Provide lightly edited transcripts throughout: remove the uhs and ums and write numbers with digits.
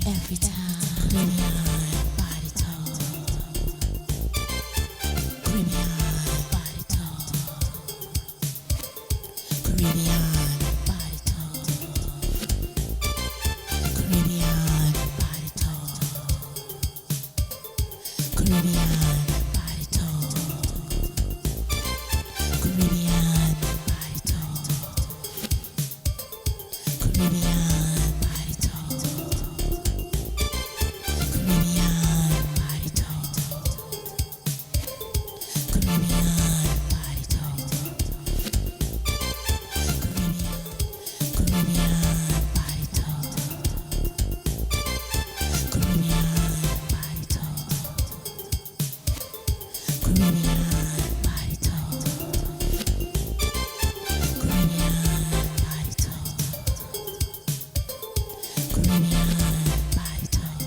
every time. Caribbean body talk. Caribbean body talk. Caribbean body talk. Caribbean body talk. Caribbean body talk. Caribbean body talk. Caribbean body talk. Caribbean body talk. Caribbean body talk. Caribbean body talk. Caribbean body talk. Caribbean body talk. Caribbean body talk. Caribbean body talk.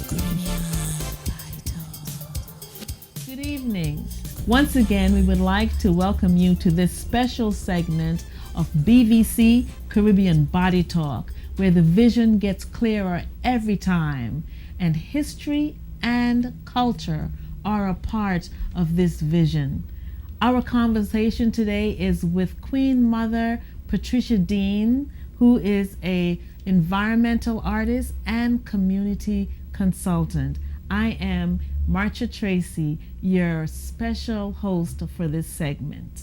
Caribbean body talk. Good evening. Once again, we would like to welcome you to this special segment of BVC Caribbean Body Talk, where the vision gets clearer every time, and history and culture are a part of this vision. Our conversation today is with Queen Mother Patricia Deans, who is an environmental artist and community consultant. I am Marcha Tracy, your special host for this segment.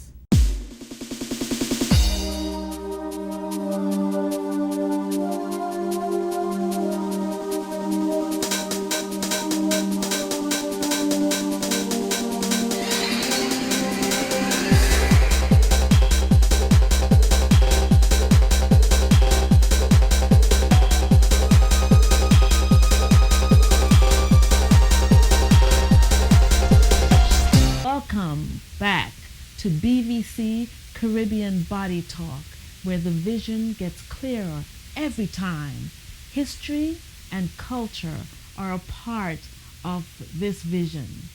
Welcome back to BVC Caribbean Body Talk, where the vision gets clearer every time. History and culture are a part of this vision.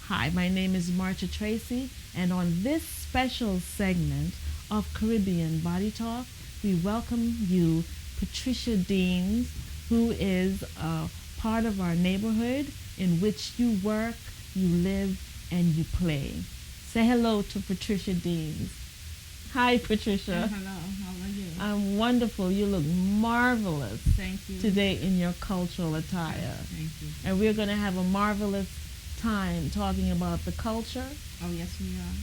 Hi, my name is Marcha Tracy, and on this special segment of Caribbean Body Talk, we welcome you, Patricia Deans, who is a part of our neighborhood in which you work, you live, and you play. Say hello to Patricia Deans. Hi, Patricia. Hello, how are you? I'm wonderful. You look marvelous Thank you. today in your cultural attire. Thank you. And we're going to have a marvelous time talking about the culture, Oh, yes, we are.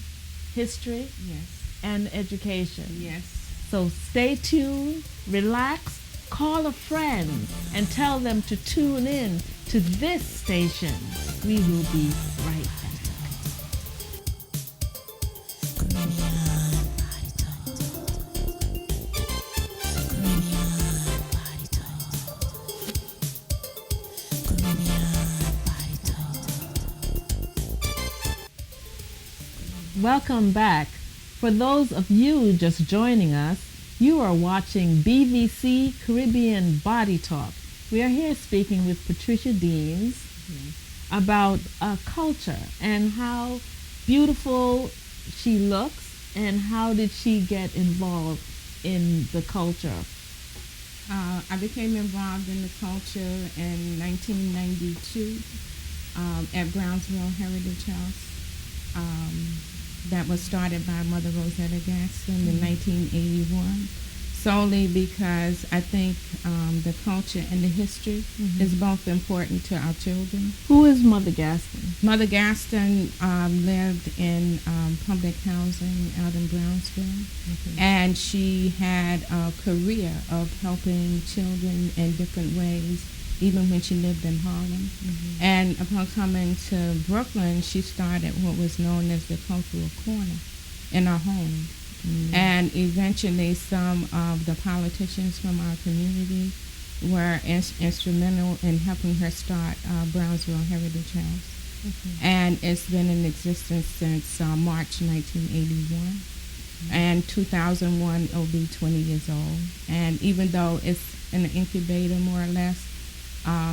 history, Yes. and education. Yes. So stay tuned, relax, call a friend, and tell them to tune in to this station. We will be right back. Caribbean body talk. Caribbean body talk. Caribbean body talk. Welcome back. For those of you just joining us, you are watching BVC Caribbean Body Talk. We are here speaking with Patricia Deans about culture and how beautiful she looks and how did she get involved in the culture. I became involved in the culture in 1992 at Brownsville Heritage House. That was started by Mother Rosetta Gaston in 1981, solely because I think the culture and the history is both important to our children. Who is Mother Gaston? Mother Gaston lived in public housing out in Brownsville, and she had a career of helping children in different ways, even when she lived in Harlem. And upon coming to Brooklyn, she started what was known as the Cultural Corner in our home. And eventually some of the politicians from our community were instrumental in helping her start Brownsville Heritage House. And it's been in existence since March 1981. And 2001, it'll be 20 years old. And even though it's an incubator, more or less,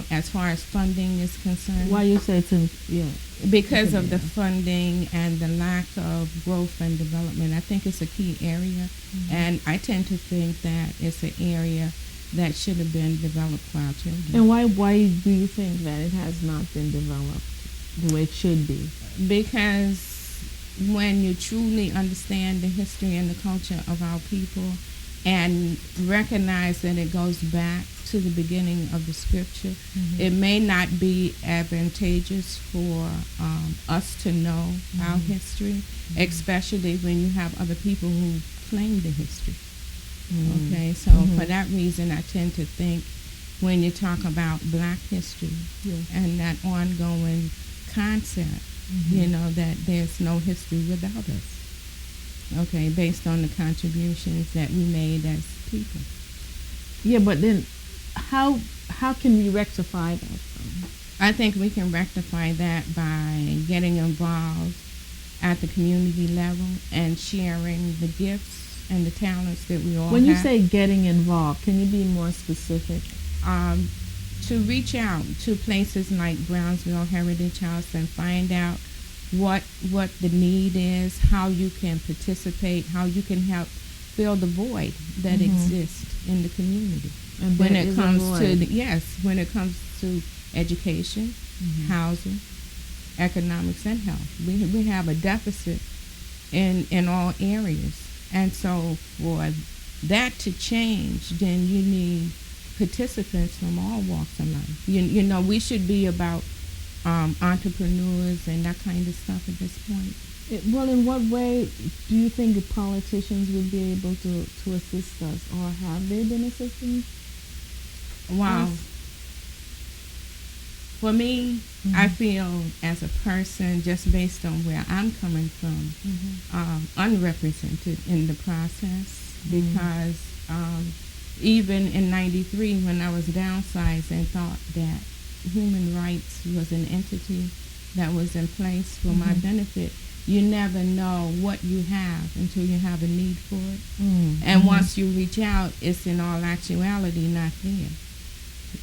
as far as funding is concerned. Why you say it's in, yeah. Because of the funding and the lack of growth and development, I think it's a key area. And I tend to think that it's an area that should have been developed for our children. And why do you think that it has not been developed the way it should be? Because when you truly understand the history and the culture of our people and recognize that it goes back to the beginning of the scripture, it may not be advantageous for us to know our history, especially when you have other people who claim the history. Okay, so for that reason, I tend to think when you talk about Black history and that ongoing concept, you know, that there's no history without us. Okay, based on the contributions that we made as people. Yeah, but then how can we rectify that? I think we can rectify that by getting involved at the community level and sharing the gifts and the talents that we all have. When you say getting involved, can you be more specific? To reach out to places like Brownsville Heritage House and find out what the need is, how you can participate, how you can help fill the void that exists in the community. And when it comes to when it comes to education, housing, economics, and health, we have a deficit in all areas. And so for that to change, then you need participants from all walks of life. You know, we should be about entrepreneurs and that kind of stuff at this point. Well, in what way do you think the politicians would be able to assist us, or have they been assisting Wow. us? For me, I feel as a person, just based on where I'm coming from, unrepresented in the process, because even in '93, when I was downsized and thought that human rights was an entity that was in place for my benefit, you never know what you have until you have a need for it. And once you reach out, it's in all actuality not there.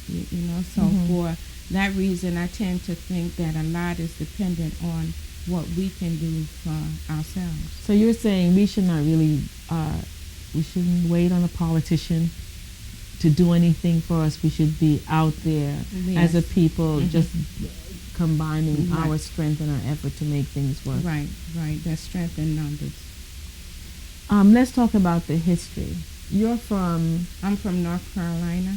You know, so for that reason, I tend to think that a lot is dependent on what we can do for ourselves. So you're saying we should not really, we shouldn't wait on a politician to do anything for us. We should be out there as a people, just combining our strength and our effort to make things work. Right. There's strength in numbers. Let's talk about the history. You're from? I'm from North Carolina,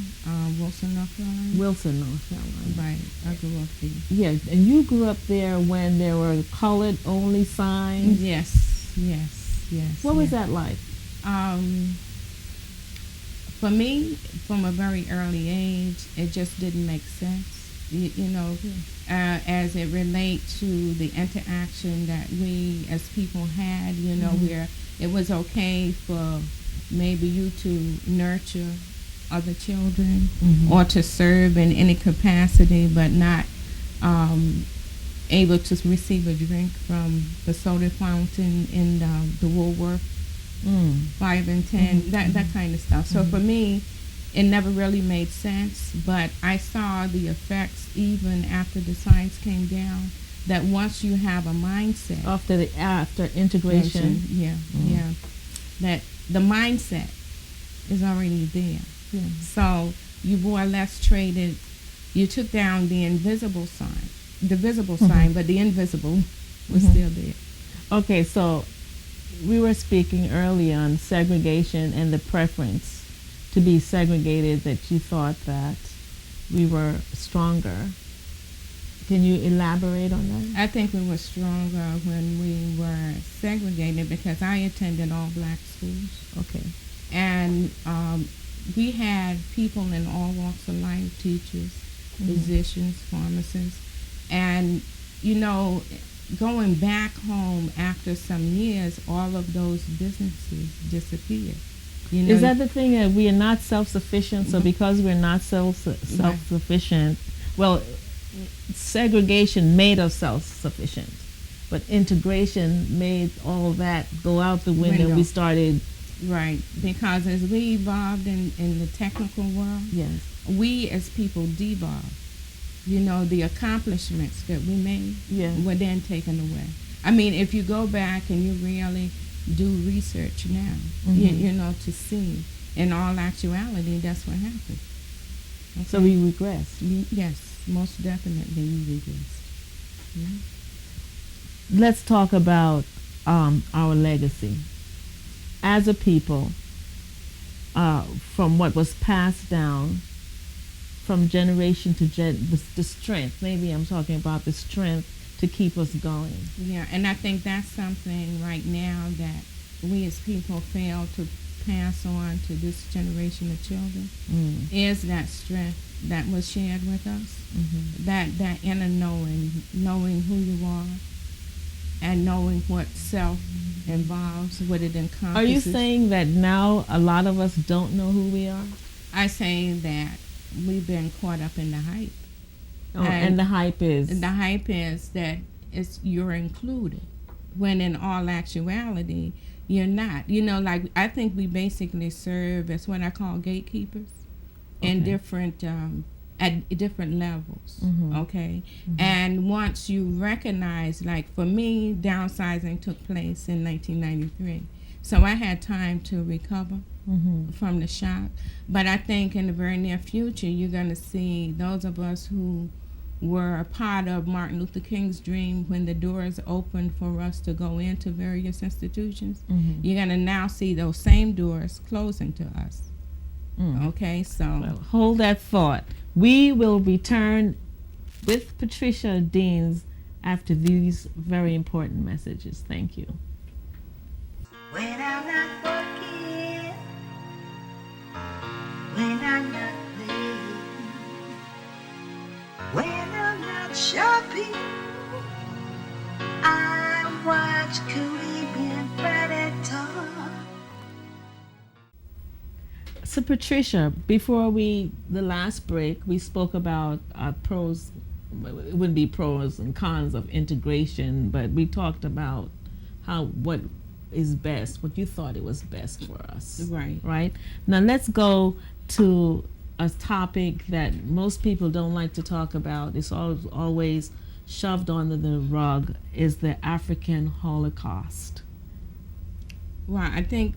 Wilson, North Carolina. Wilson, North Carolina. Right, I grew up there. Yes, and you grew up there when there were colored-only signs? Yes. What was that like? For me, from a very early age, it just didn't make sense. You know, as it relates to the interaction that we as people had, you know, where it was okay for maybe you to nurture other children or to serve in any capacity, but not able to receive a drink from the soda fountain in the Woolworth 5 and 10, that kind of stuff. So for me, it never really made sense, but I saw the effects even after the signs came down, that once you have a mindset after integration, that the mindset is already there. So you more or less you took down the invisible sign, the visible sign, but the invisible was still there. Okay, so we were speaking earlier on segregation and the preference to be segregated, that you thought that we were stronger. Can you elaborate on that? I think we were stronger when we were segregated because I attended all black schools. Okay. And we had people in all walks of life, teachers, physicians, pharmacists. And, you know, going back home after some years, all of those businesses disappeared. You know, is that the thing, that we are not self-sufficient? So because we're not self-sufficient, well, segregation made us self-sufficient, but integration made all that go out the window. We started... Right, because as we evolved in the technical world, we as people devolved. You know, the accomplishments that we made were then taken away. I mean, if you go back and you really do research now, you know, to see in all actuality, that's what happened. Okay? So we regress. Yes, most definitely we regressed. Let's talk about our legacy as a people, from what was passed down from generation to the strength. Maybe I'm talking about the strength to keep us going. Yeah, and I think that's something right now that we as people fail to pass on to this generation of children, is that strength that was shared with us, that inner knowing who you are, and knowing what self involves, what it encompasses. Are you saying that now a lot of us don't know who we are? I say that we've been caught up in the hype. Oh, and the hype is? The hype is that you're included, when in all actuality, you're not. You know, like, I think we basically serve as what I call gatekeepers in different, at different levels, okay? And once you recognize, like for me, downsizing took place in 1993. So I had time to recover from the shock. But I think in the very near future, you're going to see those of us who were a part of Martin Luther King's dream, when the doors opened for us to go into various institutions, you're going to now see those same doors closing to us. Okay, so... Well, hold that thought. We will return with Patricia Deans after these very important messages. Thank you. When I'm not working, when I'm not playing, when I'm not shopping, I watch Caribbean Predator. So Patricia, before the last break, we spoke about pros, it wouldn't be pros and cons of integration, but we talked about what is best, what you thought it was best for us. Right? Now let's go to a topic that most people don't like to talk about. It's always shoved under the rug, is the African Holocaust. Well, I think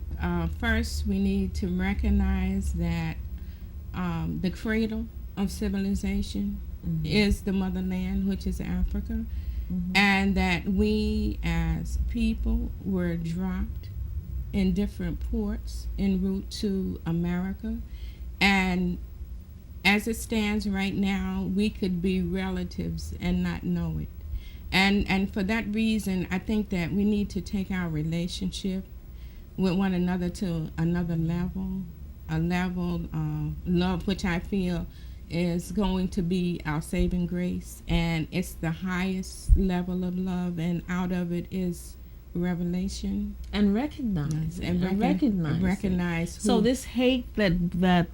first we need to recognize that the cradle of civilization is the motherland, which is Africa, and that we as people were dropped in different ports en route to America. And as it stands right now, we could be relatives and not know it. And for that reason, I think that we need to take our relationship with one another to another level, a level of love, which I feel is going to be our saving grace. And it's the highest level of love, and out of it is revelation. And recognize. Recognize. So this hate that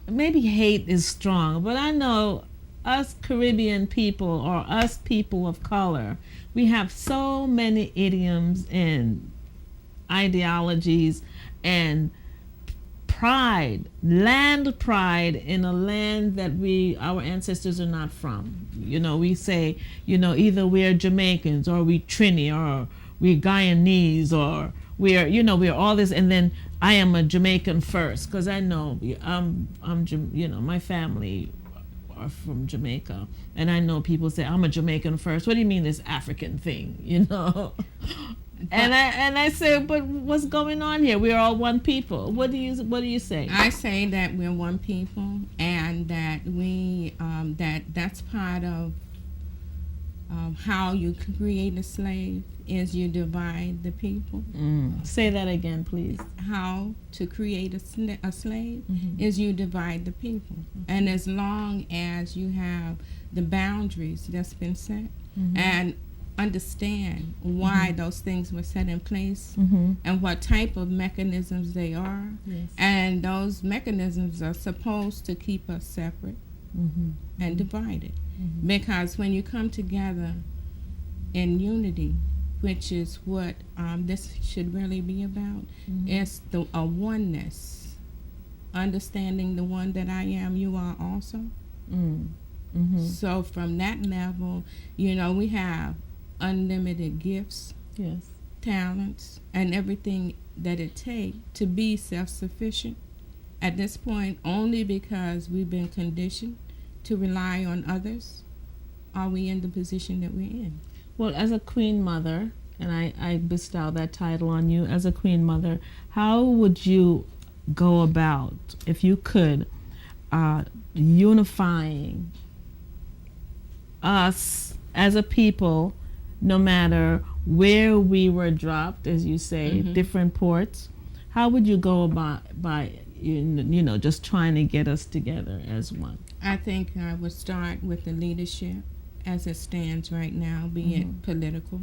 maybe hate is strong, but I know us Caribbean people, or us people of color, we have so many idioms and ideologies and pride, land pride in a land that our ancestors are not from. You know, we say, either we're Jamaicans, or we Trini, or we're Guyanese, or we're all this, and then I am a Jamaican first, because I know my family are from Jamaica, and I know people say I'm a Jamaican first. What do you mean this African thing, And I say, but what's going on here? We're all one people. What do you say? I say that we're one people, and that we that's part of how you create a slave, is you divide the people. Say that again, please. How to create a slave is you divide the people. And as long as you have the boundaries that's been set, and understand why those things were set in place, and what type of mechanisms they are, and those mechanisms are supposed to keep us separate and divided. Because when you come together in unity, which is what this should really be about, it's a oneness, understanding the one that I am, you are also. So from that level, we have unlimited gifts, talents, and everything that it takes to be self-sufficient At this point, only because we've been conditioned to rely on others are we in the position that we're in. Well, as a queen mother, and I bestow that title on you, as a queen mother, how would you go about, if you could, unifying us as a people, no matter where we were dropped, as you say, different ports? How would you go about by just trying to get us together as one? I think I would start with the leadership as it stands right now, be it political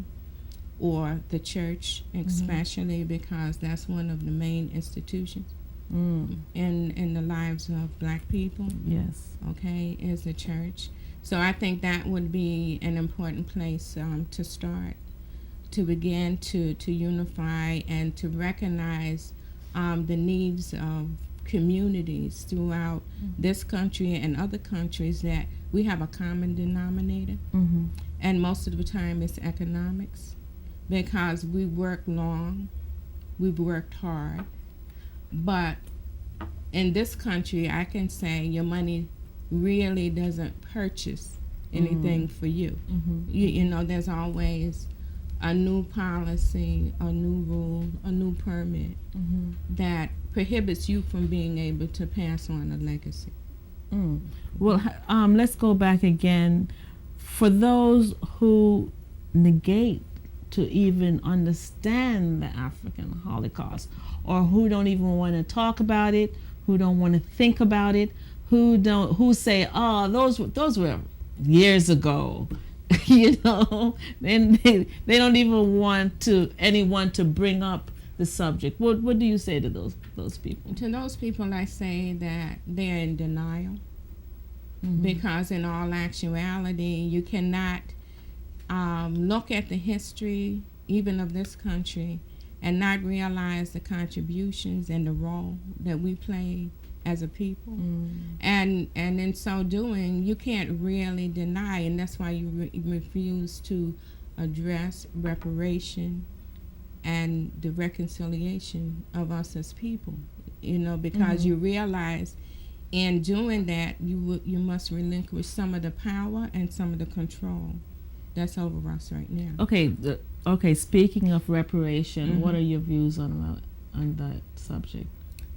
or the church, especially because that's one of the main institutions in the lives of black people. Yes. Okay, is the church. So I think that would be an important place to start, to begin to unify and to recognize the needs of communities throughout this country and other countries, that we have a common denominator. And most of the time it's economics, because we work long, we've worked hard, but in this country I can say your money really doesn't purchase anything for you. You know, there's always a new policy, a new rule, a new permit that prohibits you from being able to pass on a legacy. Well, let's go back again. For those who negate to even understand the African Holocaust, or who don't even want to talk about it, who don't want to think about it, who say, oh, those were years ago, and they don't even want anyone to bring up the subject. What do you say to those people? To those people, I say that they're in denial, because in all actuality, you cannot look at the history, even of this country, and not realize the contributions and the role that we play as a people. And in so doing, you can't really deny, and that's why you refuse to address reparation and the reconciliation of us as people, because you realize in doing that you must relinquish some of the power and some of the control that's over us right now. Okay. Speaking of reparation, what are your views on that subject?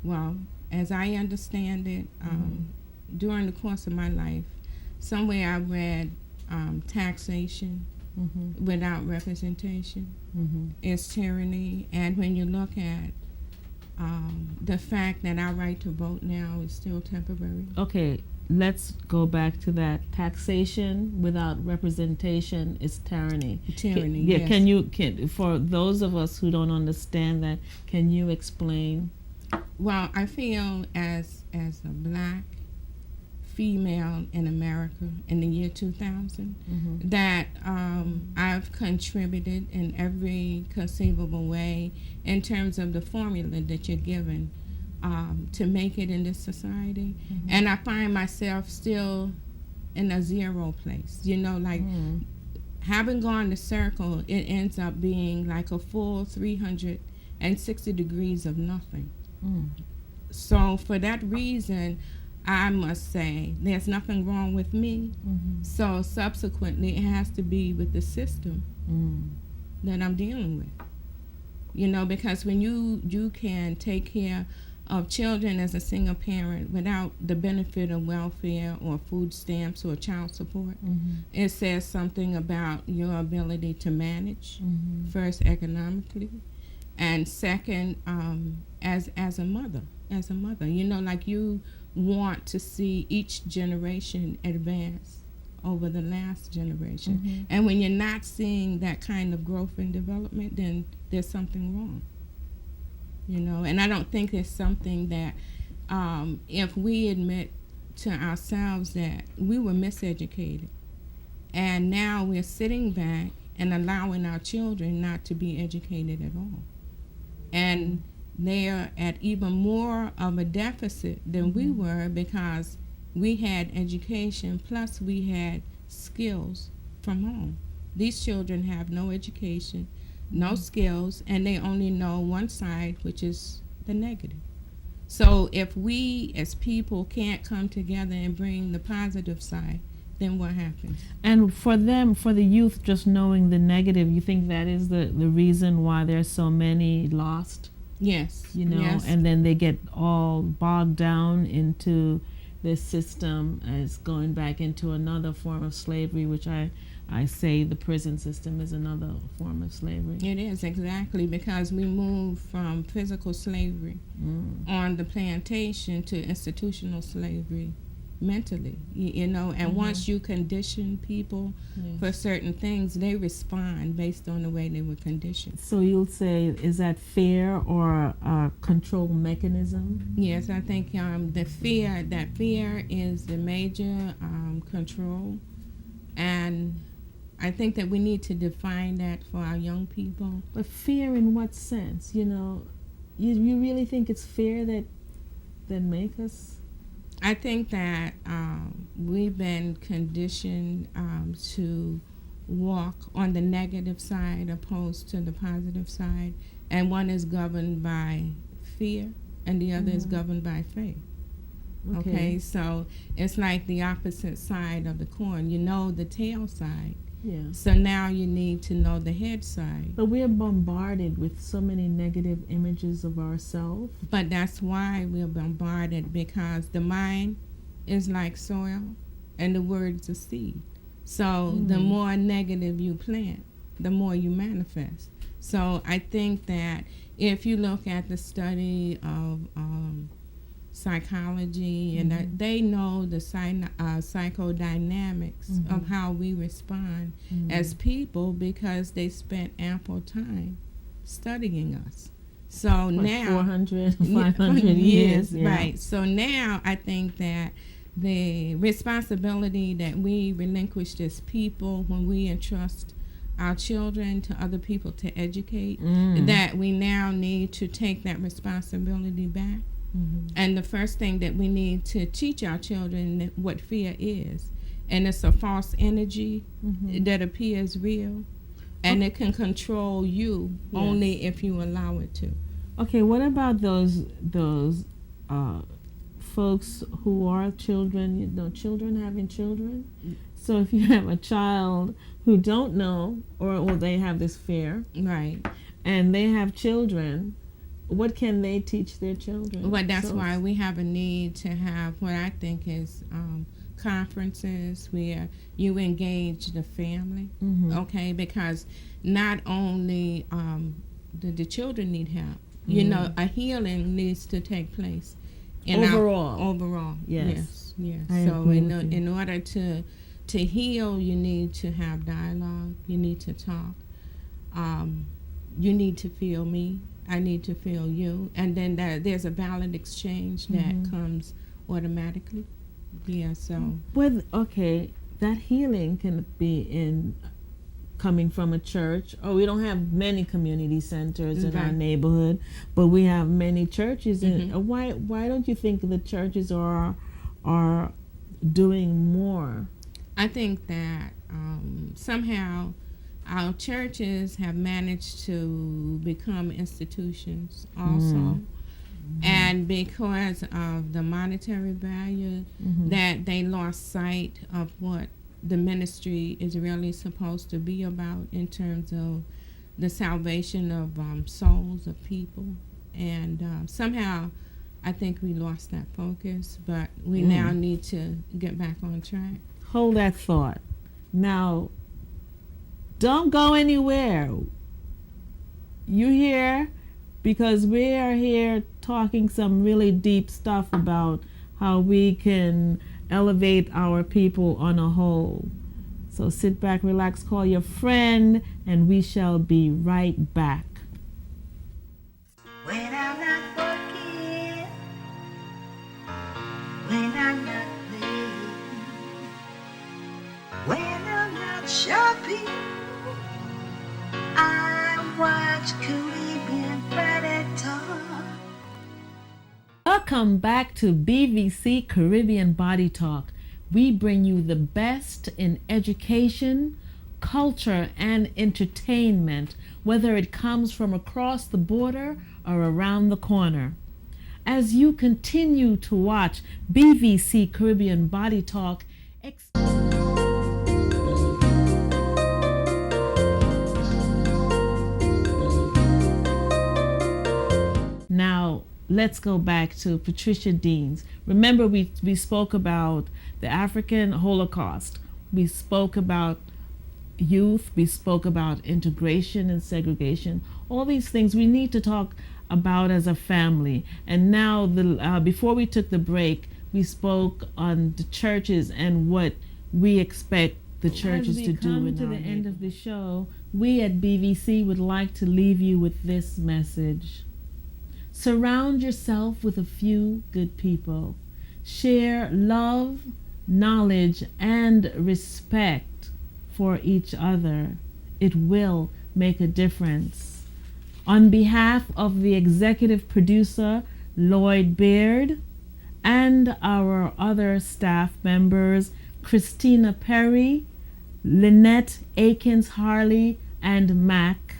Well, as I understand it, during the course of my life, somewhere I read taxation without representation is tyranny. And when you look at the fact that our right to vote now is still temporary. Okay, let's go back to that. Taxation without representation is tyranny. Tyranny, yes. Can for those of us who don't understand that, can you explain? Well, I feel as a black female in America in the year 2000 that I've contributed in every conceivable way in terms of the formula that you're given to make it in this society. And I find myself still in a zero place. Having gone the circle, it ends up being like a full 360 degrees of nothing. So for that reason, I must say there's nothing wrong with me. So subsequently, it has to be with the system that I'm dealing with. Because when you can take care of children as a single parent without the benefit of welfare or food stamps or child support, it says something about your ability to manage, first economically, and second, as a mother, you want to see each generation advance over the last generation. And when you're not seeing that kind of growth and development, then there's something wrong. And I don't think it's something that if we admit to ourselves that we were miseducated, and now we're sitting back and allowing our children not to be educated at all. And they're at even more of a deficit than we were, because we had education plus we had skills from home. These children have no education, no skills, and they only know one side, which is the negative. So if we as people can't come together and bring the positive side, then what happens? And for them, for the youth, just knowing the negative, you think that is the reason why there's so many lost? Yes. Yes. And then they get all bogged down into this system as going back into another form of slavery, which I say the prison system is another form of slavery. It is, exactly, because we move from physical slavery on the plantation to institutional slavery mentally, and once you condition people for certain things, they respond based on the way they were conditioned. So you'll say, is that fear or a control mechanism? Yes, I think that fear is the major control, and I think that we need to define that for our young people. But fear in what sense? You really think it's fear that make us? I think that we've been conditioned to walk on the negative side opposed to the positive side, and one is governed by fear and the other is governed by faith. Okay, so it's like the opposite side of the coin. You know the tail side. Yeah. So now you need to know the head side. But we're bombarded with so many negative images of ourselves. But that's why we're bombarded, because the mind is like soil and the word's a seed. So the more negative you plant, the more you manifest. So I think that if you look at the study of psychology, and that they know the psychodynamics of how we respond as people, because they spent ample time studying us. So now 400, 500 years. Yeah. Right. So now I think that the responsibility that we relinquished as people when we entrust our children to other people to educate, that we now need to take that responsibility back. And the first thing that we need to teach our children what fear is. And it's a false energy that appears real, and it can control you only if you allow it to. Okay, what about those folks who are children, children having children? So if you have a child who don't know, or they have this fear, right, and they have children, what can they teach their children? Well, that's why we have a need to have what I think is conferences where you engage the family, okay? Because not only the children need help, a healing needs to take place. Overall, yes. So in order to heal, you need to have dialogue. You need to talk. You need to feel me. I need to feel you, and then there's a valid exchange that comes automatically. Yeah. So. That healing can be coming from a church. We don't have many community centers in our neighborhood, but we have many churches. And why don't you think the churches are doing more? I think that somehow our churches have managed to become institutions also. And because of the monetary value, that they lost sight of what the ministry is really supposed to be about in terms of the salvation of souls of people. And somehow I think we lost that focus, but we now need to get back on track. Hold that thought. Now, don't go anywhere. You here because we are here talking some really deep stuff about how we can elevate our people on a whole. So sit back, relax, call your friend, and we shall be right back. When I'm not working, when I'm not playing, when I'm not shopping, I watch Caribbean Body Talk. Welcome back to BVC Caribbean Body Talk. We bring you the best in education, culture, and entertainment, whether it comes from across the border or around the corner. as you continue to watch BVC Caribbean Body Talk. Now, let's go back to Patricia Deans. Remember, we spoke about the African Holocaust. We spoke about youth. We spoke about integration and segregation. All these things we need to talk about as a family. And now, before we took the break, we spoke on the churches and what we expect the churches to do. And to the end of the show, we at BVC would like to leave you with this message. Surround yourself with a few good people. Share love, knowledge, and respect for each other. It will make a difference. On behalf of the executive producer, Lloyd Baird, and our other staff members, Christina Perry, Lynette Akins-Harley, and Mac,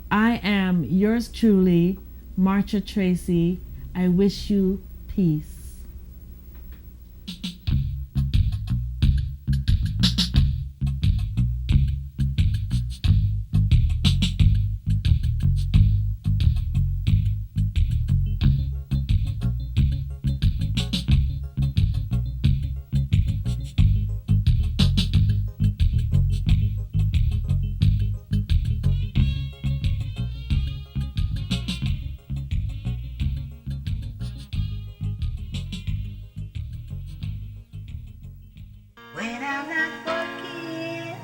I am yours truly, Marcha Tracy. I wish you peace. When I'm not working,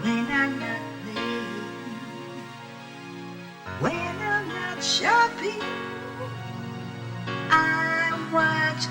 when I'm not playing, when I'm not shopping, I watch